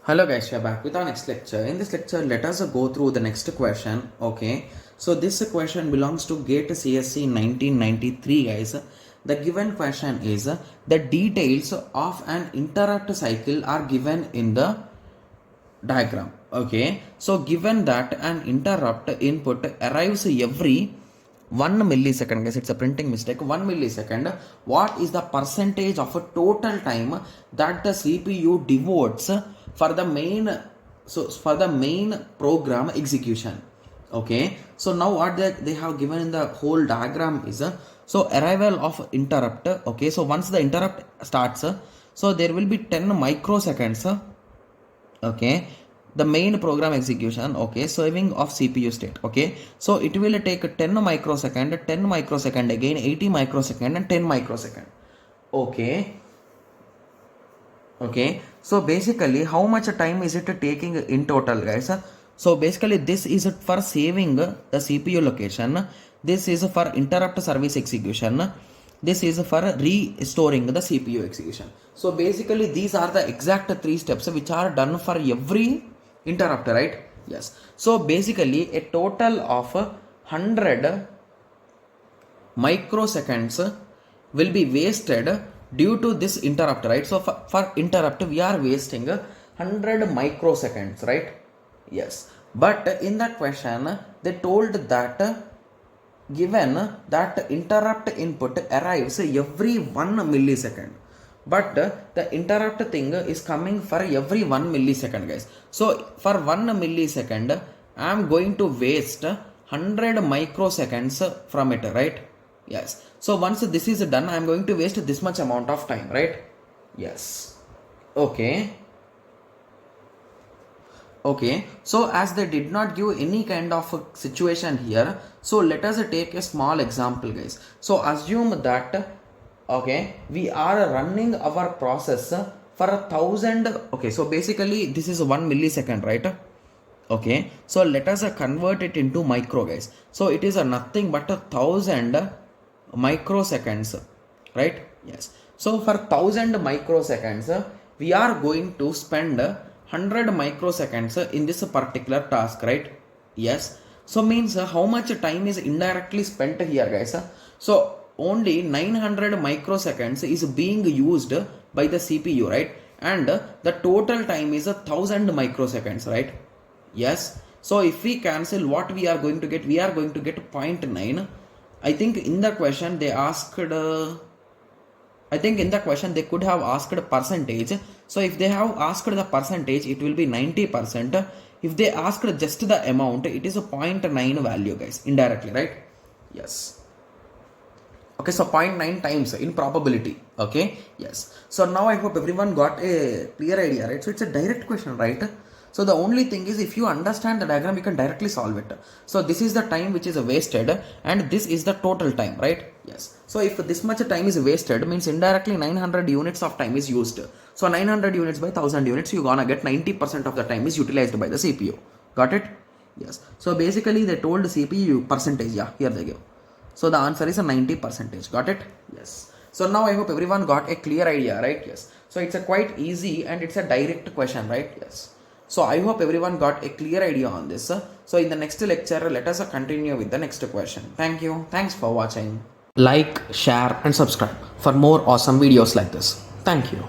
Hello guys, we are back with our next lecture. In this lecture, let us go through the next question. Okay, so this question belongs to GATE CSC 1993 guys. The given question is the details of an interrupt cycle are given in the diagram. Okay, so given that an interrupt input arrives every 1 millisecond, guys, it's a printing mistake, 1 millisecond, what is the percentage of a total time that the CPU devotes for the main program execution? Okay, so now what they have given in the whole diagram is so arrival of interrupt. Okay, so once the interrupt starts, so there will be 10 microseconds. Okay, the main program execution. Okay, saving of CPU state. Okay, so it will take 10 microsecond, 10 microsecond, again 80 microsecond and 10 microsecond. Okay, so basically how much time is it taking in total, guys? So basically this is for saving the CPU location, this is for interrupt service execution, this is for restoring the CPU execution. So basically these are the exact 3 steps which are done for every interrupt, right? Yes, so basically a total of 100 microseconds will be wasted due to this interrupt, right? So for interrupt we are wasting 100 microseconds, right? Yes, but in that question they told that given that interrupt input arrives every 1 millisecond, but the interrupt thing is coming for every 1 millisecond, guys. So for 1 millisecond I am going to waste 100 microseconds from it, right? Yes, so once this is done I am going to waste this much amount of time, right? Yes. Okay, so as they did not give any kind of situation here, so let us take a small example, guys. So assume that okay, we are running our process for 1000. Okay, so basically this is 1 millisecond, right? Okay, so let us convert it into micro, guys. So it is nothing but 1000 microseconds, right? Yes, so for 1000 microseconds we are going to spend 100 microseconds in this particular task, right? Yes, so means how much time is indirectly spent here, guys? So only 900 microseconds is being used by the CPU, right? And the total time is 1000 microseconds, right? Yes, so if we cancel, what we are going to get? We are going to get 0.9. I think in the question they asked I think in the question they could have asked percentage. So if they have asked the percentage, it will be 90%. If they asked just the amount, it is a 0.9 value, guys, indirectly, right? Yes. Okay, so 0.9 times in probability. Okay, yes. So now I hope everyone got a clear idea, right? So it's a direct question, right? So the only thing is, if you understand the diagram, you can directly solve it. So this is the time which is wasted and this is the total time, right? Yes. So if this much time is wasted, means indirectly 900 units of time is used. So 900 units by 1000 units, you're gonna get 90% of the time is utilized by the CPU. Got it? Yes. So basically they told CPU percentage. Yeah, here they give. So the answer is a 90%. Got it? Yes. So now I hope everyone got a clear idea, right? Yes. So it's a quite easy and it's a direct question, right? Yes. So I hope everyone got a clear idea on this. So in the next lecture, let us continue with the next question. Thank you. Thanks for watching. Like, share and subscribe for more awesome videos like this. Thank you.